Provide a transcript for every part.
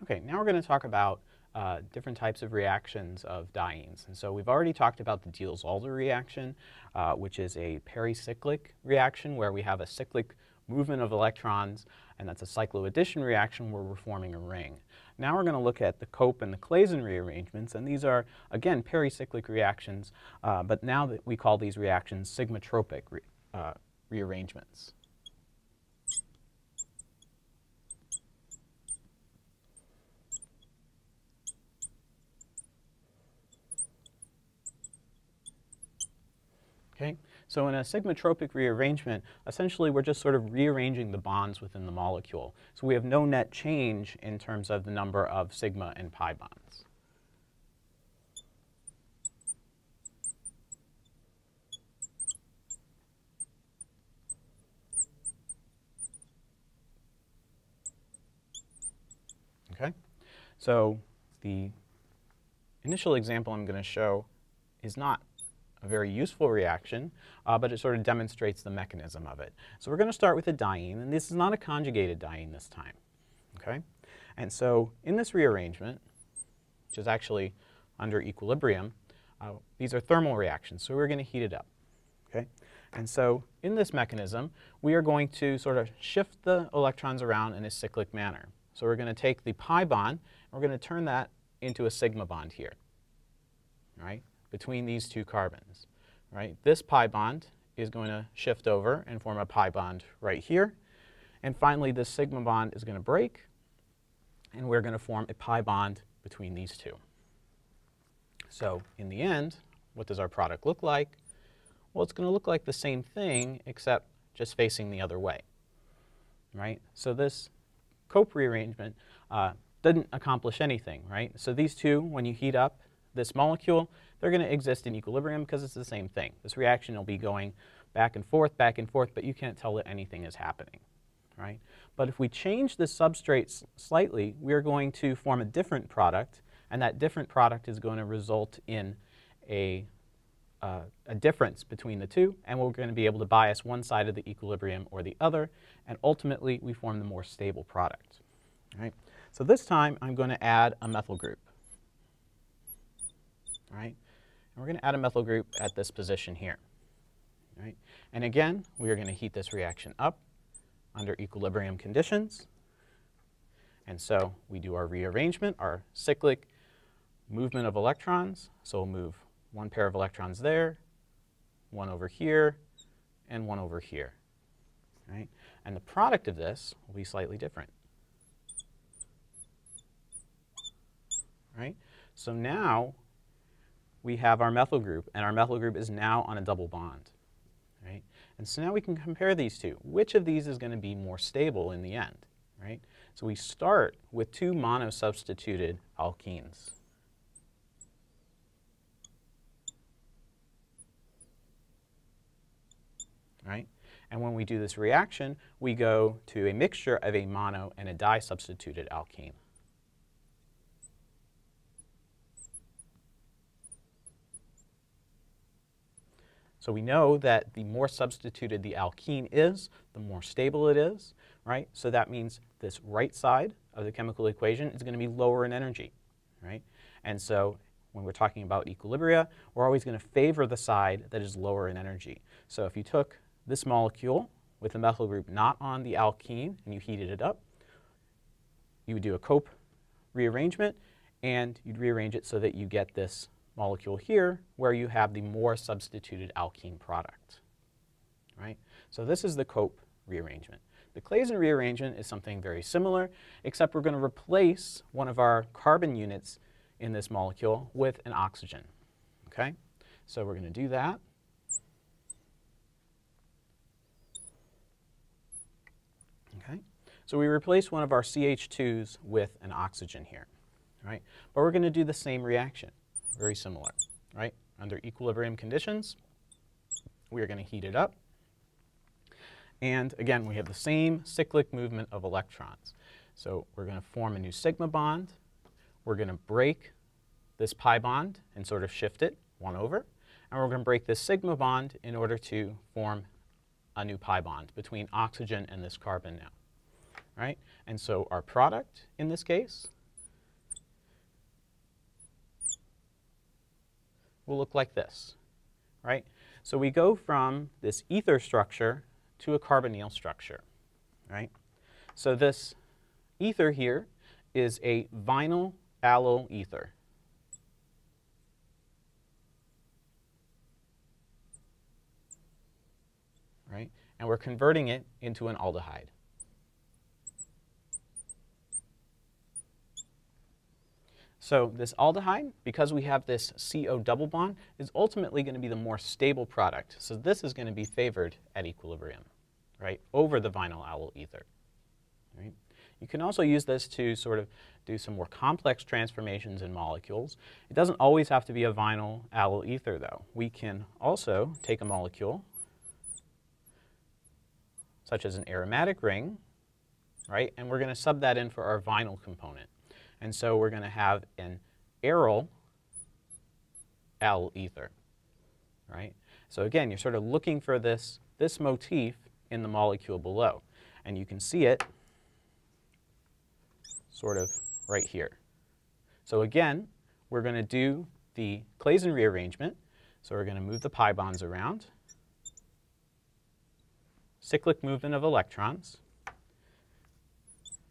Okay, now we're going to talk about different types of reactions of dienes. And so we've already talked about the Diels-Alder reaction, which is a pericyclic reaction where we have a cyclic movement of electrons, and that's a cycloaddition reaction where we're forming a ring. Now we're going to look at the Cope and the Claisen rearrangements, and these are, again, pericyclic reactions, but now that we call these reactions sigmatropic rearrangements. Okay, so in a sigmatropic rearrangement, essentially we're just sort of rearranging the bonds within the molecule. So we have no net change in terms of the number of sigma and pi bonds. Okay, so the initial example I'm going to show is not a very useful reaction, but it sort of demonstrates the mechanism of it. So we're going to start with a diene, and this is not a conjugated diene this time. Okay? And so in this rearrangement, which is actually under equilibrium, these are thermal reactions, so we're going to heat it up. Okay? And so in this mechanism, we are going to sort of shift the electrons around in a cyclic manner. So we're going to take the pi bond, and we're going to turn that into a sigma bond here. Right? Between these two carbons, right? This pi bond is going to shift over and form a pi bond right here. And finally, this sigma bond is going to break, and we're going to form a pi bond between these two. So in the end, what does our product look like? Well, it's going to look like the same thing, except just facing the other way, right? So this Cope rearrangement didn't accomplish anything, right? So these two, when you heat up this molecule, they're going to exist in equilibrium because it's the same thing. This reaction will be going back and forth, but you can't tell that anything is happening, right? But if we change the substrate slightly, we are going to form a different product, and that different product is going to result in a difference between the two, and we're going to be able to bias one side of the equilibrium or the other, and ultimately we form the more stable product, right? So this time I'm going to add a methyl group. Right? And we're going to add a methyl group at this position here. Right? And again, we are going to heat this reaction up under equilibrium conditions. And so we do our rearrangement, our cyclic movement of electrons. So we'll move one pair of electrons there, one over here, and one over here. Right? And the product of this will be slightly different. Right? So now we have our methyl group, and our methyl group is now on a double bond, right? And so now we can compare these two. Which of these is going to be more stable in the end, right? So we start with two monosubstituted alkenes. Right? And when we do this reaction, we go to a mixture of a mono and a disubstituted alkene. So we know that the more substituted the alkene is, the more stable it is, right? So that means this right side of the chemical equation is going to be lower in energy, right? And so when we're talking about equilibria, we're always going to favor the side that is lower in energy. So if you took this molecule with the methyl group not on the alkene and you heated it up, you would do a Cope rearrangement, and you'd rearrange it so that you get this molecule here where you have the more substituted alkene product, right? So this is the Cope rearrangement. The Claisen rearrangement is something very similar, except we're going to replace one of our carbon units in this molecule with an oxygen, okay? So we're going to do that. Okay? So we replace one of our CH2s with an oxygen here, right? But we're going to do the same reaction. Very similar, right? Under equilibrium conditions, we are going to heat it up. And again, we have the same cyclic movement of electrons. So we're going to form a new sigma bond. We're going to break this pi bond and sort of shift it one over. And we're going to break this sigma bond in order to form a new pi bond between oxygen and this carbon now, right? And so our product in this case will look like this, right? So we go from this ether structure to a carbonyl structure, right? So this ether here is a vinyl allyl ether. Right? And we're converting it into an aldehyde. So this aldehyde, because we have this CO double bond, is ultimately going to be the more stable product. So this is going to be favored at equilibrium, right, over the vinyl allyl ether. Right? You can also use this to sort of do some more complex transformations in molecules. It doesn't always have to be a vinyl allyl ether, though. We can also take a molecule such as an aromatic ring, right? And we're going to sub that in for our vinyl component. And so we're going to have an aryl allyl ether, right? So again, you're sort of looking for this motif in the molecule below. And you can see it sort of right here. So again, we're going to do the Claisen rearrangement. So we're going to move the pi bonds around. Cyclic movement of electrons.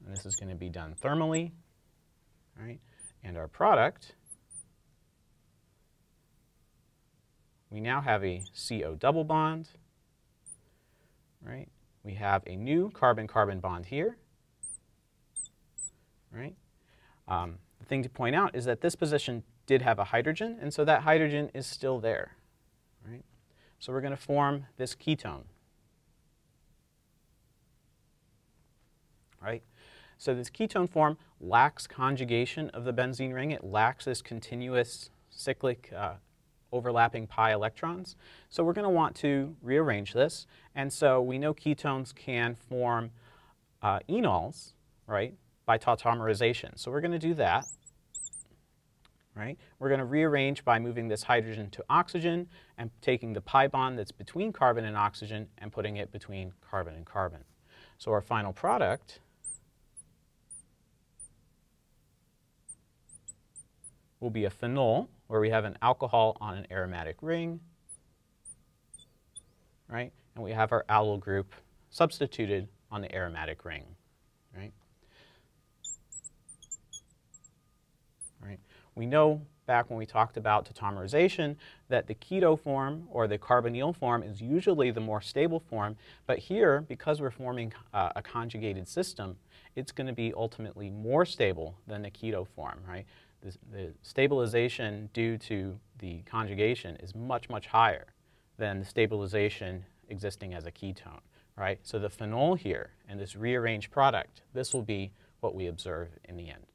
And this is going to be done thermally, right? And our product, we now have a CO double bond, right? We have a new carbon-carbon bond here, right? The thing to point out is that this position did have a hydrogen, and so that hydrogen is still there, right? So we're going to form this ketone. Right? So this ketone form lacks conjugation of the benzene ring. It lacks this continuous cyclic overlapping pi electrons. So we're going to want to rearrange this. And so we know ketones can form enols, right, by tautomerization. So we're going to do that. Right? We're going to rearrange by moving this hydrogen to oxygen and taking the pi bond that's between carbon and oxygen and putting it between carbon and carbon. So our final product will be a phenol, where we have an alcohol on an aromatic ring, right? And we have our allyl group substituted on the aromatic ring, right? Right. We know back when we talked about tautomerization that the keto form or the carbonyl form is usually the more stable form, but here, because we're forming a conjugated system, it's going to be ultimately more stable than the keto form, right? The stabilization due to the conjugation is much, much higher than the stabilization existing as a ketone, right? So the phenol here and this rearranged product, this will be what we observe in the end.